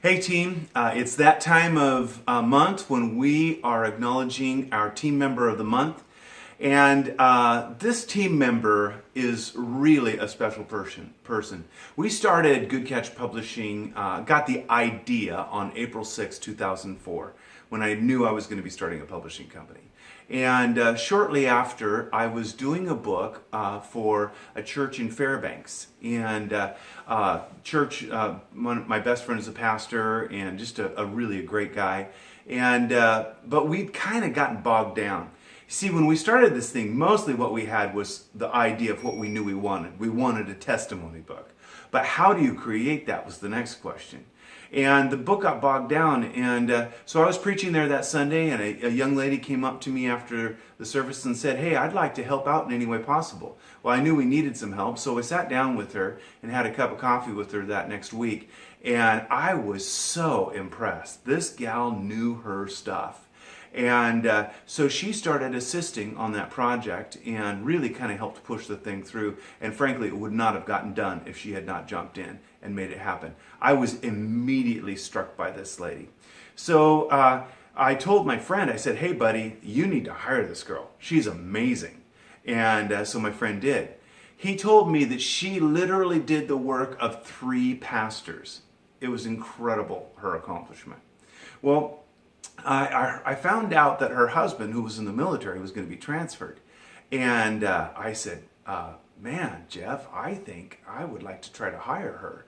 Hey team, it's that time of month when we are acknowledging our team member of the month. And this team member is really a special person. We started Good Catch Publishing, got the idea on April 6, 2004, when I knew I was going to be starting a publishing company. And shortly after, I was doing a book for a church in Fairbanks. And my best friend is a pastor and just a really great guy. And but we'd kind of gotten bogged down. See, when we started this thing, mostly what we had was the idea of what we knew we wanted. We wanted a testimony book. But how do you create that was the next question. And the book got bogged down. And so I was preaching there that Sunday, and a young lady came up to me after the service and said, "Hey, I'd like to help out in any way possible." Well, I knew we needed some help, so I sat down with her and had a cup of coffee with her that next week. And I was so impressed. This gal knew her stuff. And so she started assisting on that project and really kind of helped push the thing through. And frankly, it would not have gotten done if she had not jumped in and made it happen. I was immediately struck by this lady. So I told my friend, I said, "Hey buddy, you need to hire this girl. She's amazing." And so my friend did. He told me that she literally did the work of 3 pastors. It was incredible, her accomplishment. Well, I found out that her husband, who was in the military, was going to be transferred. And I said, "Man, Jeff, I think I would like to try to hire her."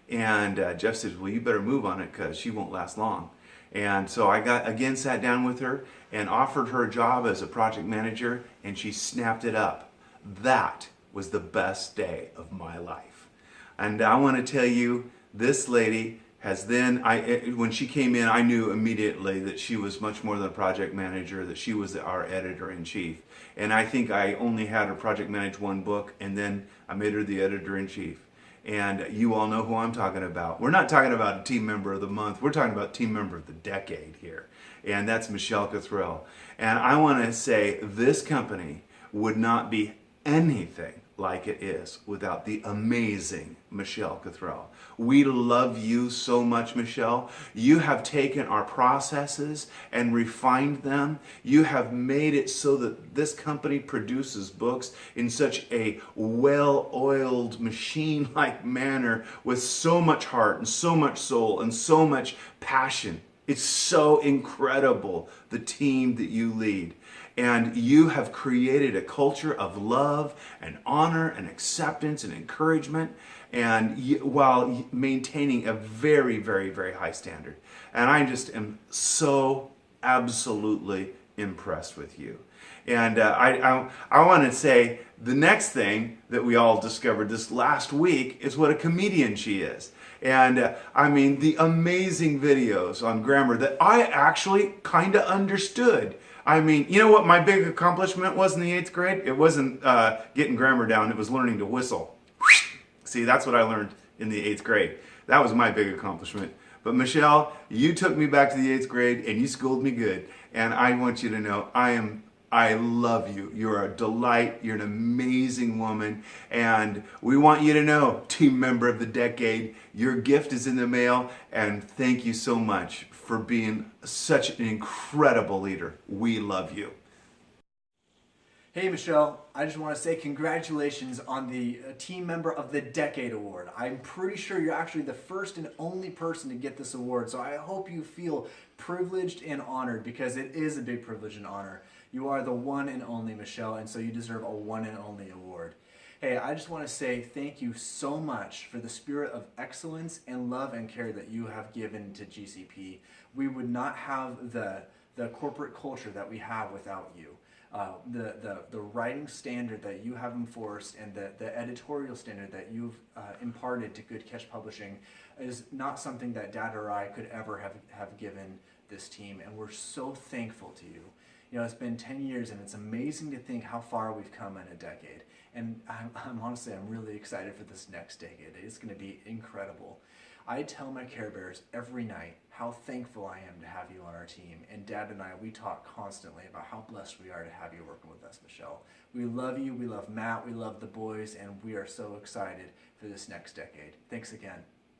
And Jeff said, "Well, you better move on it because she won't last long." And so I sat down with her and offered her a job as a project manager, and she snapped it up. That was the best day of my life. And I want to tell you, this lady has then, when she came in, I knew immediately that she was much more than a project manager, that she was our editor-in-chief. And I think I only had her project manage 1 book, and then I made her the editor-in-chief. And you all know who I'm talking about. We're not talking about a team member of the month. We're talking about team member of the decade here. And that's Michelle Cothrell. And I want to say this company would not be anything like it is without the amazing Michelle Cothrell. We love you so much, Michelle. You have taken our processes and refined them. You have made it so that this company produces books in such a well-oiled, machine-like manner with so much heart and so much soul and so much passion. It's so incredible, the team that you lead. And you have created a culture of love and honor and acceptance and encouragement, and while maintaining a very, very, very high standard. And I just am so absolutely impressed with you. And I want to say the next thing that we all discovered this last week is what a comedian she is. And I mean, the amazing videos on grammar that I actually kind of understood. I mean, you know what my big accomplishment was in the 8th grade? It wasn't getting grammar down, it was learning to whistle. See, that's what I learned in the 8th grade. That was my big accomplishment. But Michelle, you took me back to the 8th grade and you schooled me good. And I want you to know I love you. You're a delight. You're an amazing woman. And we want you to know, team member of the decade, your gift is in the mail. And thank you so much for being such an incredible leader. We love you. Hey Michelle, I just want to say congratulations on the Team Member of the Decade Award. I'm pretty sure you're actually the first and only person to get this award, so I hope you feel privileged and honored because it is a big privilege and honor. You are the one and only Michelle, and so you deserve a one and only award. Hey, I just want to say thank you so much for the spirit of excellence and love and care that you have given to GCP. We would not have the corporate culture that we have without you. The writing standard that you have enforced and the editorial standard that you've imparted to Good Catch Publishing is not something that Dad or I could ever have given this team, and we're so thankful to you. You know, it's been 10 years and it's amazing to think how far we've come in a decade. And I'm honestly, I'm really excited for this next decade. It's going to be incredible. I tell my Care Bears every night how thankful I am to have you on our team. And Dad and I, we talk constantly about how blessed we are to have you working with us, Michelle. We love you, we love Matt, we love the boys, and we are so excited for this next decade. Thanks again.